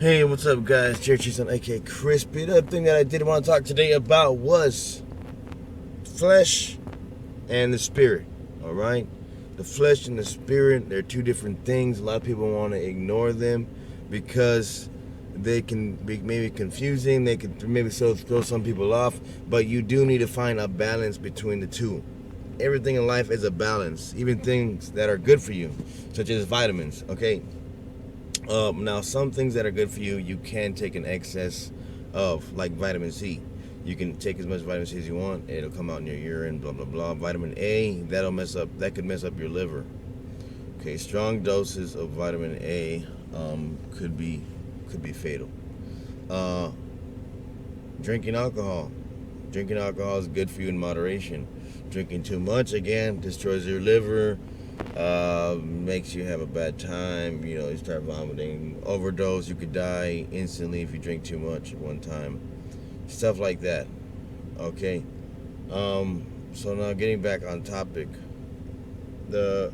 Hey, what's up, guys? Jerry Cheeseman, aka Crispy. The other thing that I did want to talk today about was flesh and the spirit. All right, the flesh and the spirit, they're two different things. A lot of people want to ignore them because they can be maybe confusing. They can maybe throw some people off, but you do need to find a balance between the two. Everything in life is a balance, even things that are good for you, such as vitamins. Okay, now, some things that are good for you, you can take an excess of, like vitamin C. You can take as much vitamin C as you want. It'll come out in your urine, blah blah blah. Vitamin A, that could mess up your liver. Okay, strong doses of vitamin A could be fatal. Uh, drinking alcohol. Drinking alcohol is good for you in moderation. Drinking too much, again, destroys your liver, makes you have a bad time. You start vomiting, overdose. You could die instantly if you drink too much at one time. Stuff like that. Okay. So now getting back on topic, the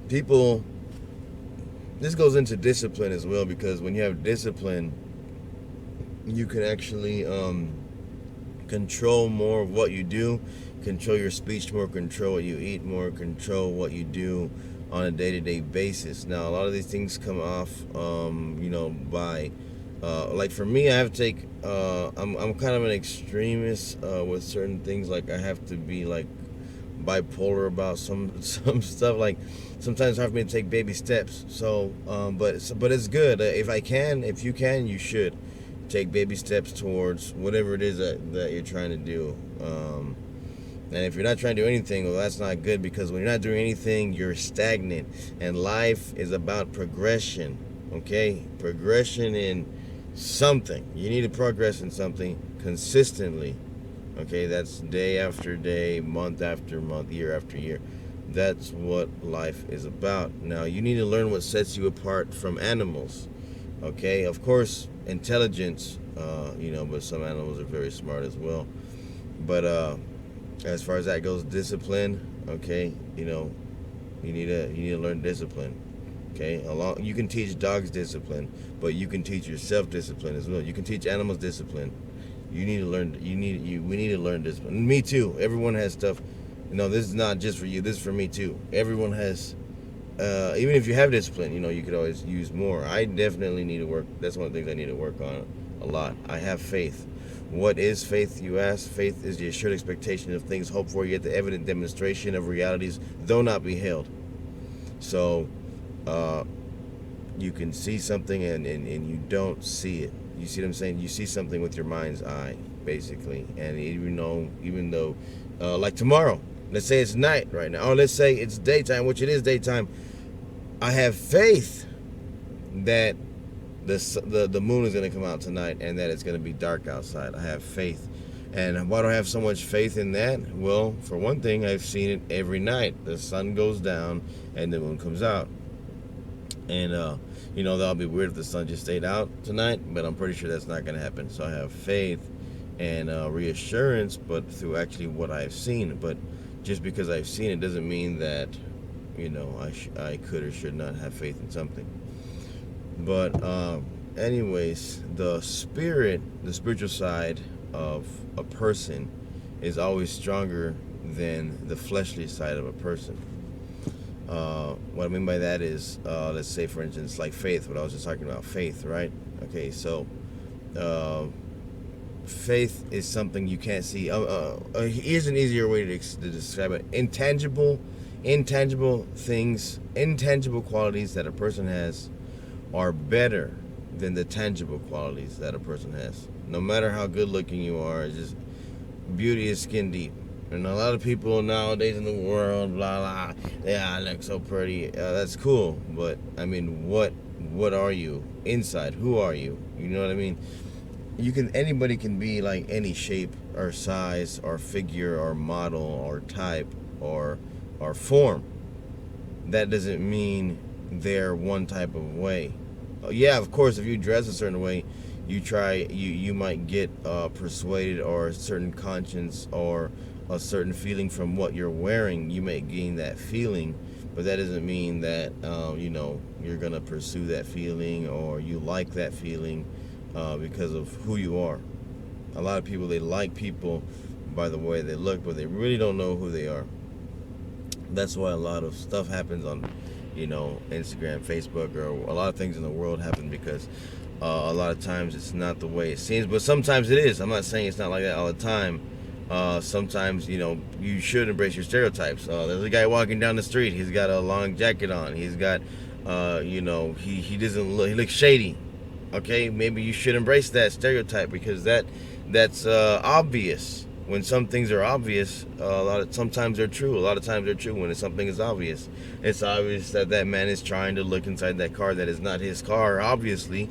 people. This goes into discipline as well, because when you have discipline, you can actually control more of what you do, control your speech more, control what you eat more, control what you do on a day-to-day basis. Now, a lot of these things come off, by, like for me, I have to take, I'm kind of an extremist with certain things. Like I have to be like bipolar about some stuff. Like sometimes I have to take baby steps. So, but it's good. If you can, you should take baby steps towards whatever it is that you're trying to do. And if you're not trying to do anything, well, that's not good, because when you're not doing anything, you're stagnant. And life is about progression, okay? Progression in something. You need to progress in something consistently, okay? That's day after day, month after month, year after year. That's what life is about. Now, you need to learn what sets you apart from animals, okay? Of course, intelligence, but some animals are very smart as well. But as far as that goes, discipline, okay, you need to learn discipline, okay? You can teach dogs discipline, but you can teach yourself discipline as well. You can teach animals discipline. We need to learn discipline. Me too. Everyone has stuff. This is not just for you. This is for me too. Everyone has. Even if you have discipline, you could always use more. I definitely need to work. That's one of the things I need to work on a lot. I have faith. What is faith, you ask? Faith is the assured expectation of things hoped for, yet the evident demonstration of realities, though not beheld. So, you can see something and you don't see it. You see what I'm saying? You see something with your mind's eye, basically. And even though, like tomorrow, let's say it's night right now, or let's say it's daytime, which it is daytime, I have faith that the moon is going to come out tonight and that it's going to be dark outside. I have faith. And why do I have so much faith in that? Well, for one thing, I've seen it every night. The sun goes down and the moon comes out. And, that'll be weird if the sun just stayed out tonight, but I'm pretty sure that's not going to happen. So I have faith and reassurance, but through actually what I've seen. But just because I've seen it doesn't mean that, I could or should not have faith in something. But anyways, the spiritual side of a person is always stronger than the fleshly side of a person. What I mean by that is, let's say, for instance, like faith, what I was just talking about, faith, right? Okay, so faith is something you can't see. Here's an easier way to describe it. Intangible things, intangible qualities that a person has are better than the tangible qualities that a person has. No matter how good looking you are, it's just beauty is skin deep. And a lot of people nowadays in the world, blah blah, yeah, I look so pretty. That's cool, but I mean, what are you inside? Who are you? You know what I mean? Anybody can be like any shape or size or figure or model or type or form. That doesn't mean they're one type of way. Yeah, of course, if you dress a certain way, you might get persuaded, or a certain conscience or a certain feeling from what you're wearing. You may gain that feeling, but that doesn't mean that you know, you're gonna pursue that feeling or you like that feeling because of who you are. A lot of people, they like people by the way they look, but they really don't know who they are. That's why a lot of stuff happens on, you know, Instagram, Facebook, or a lot of things in the world happen because a lot of times it's not the way it seems, but sometimes it is. I'm not saying it's not like that all the time. Sometimes, you know, you should embrace your stereotypes. There's a guy walking down the street. He's got a long jacket on. He's got, you know, he doesn't look. He looks shady. Okay, maybe you should embrace that stereotype because that's obvious. When some things are obvious, sometimes they're true. A lot of times they're true when something is obvious. It's obvious that that man is trying to look inside that car that is not his car. Obviously,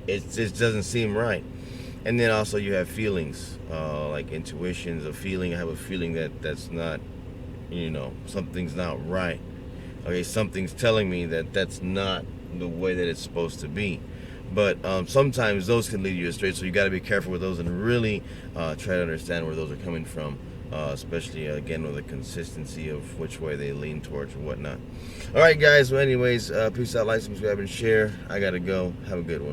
it just doesn't seem right. And then also you have feelings, like intuitions, a feeling. I have a feeling that that's not, you know, something's not right. Okay, something's telling me that that's not the way that it's supposed to be. But sometimes those can lead you astray, so you got to be careful with those and really try to understand where those are coming from, especially again with the consistency of which way they lean towards or whatnot. All right, guys. Well, anyways, peace out, like, subscribe, and share. I gotta go. Have a good one.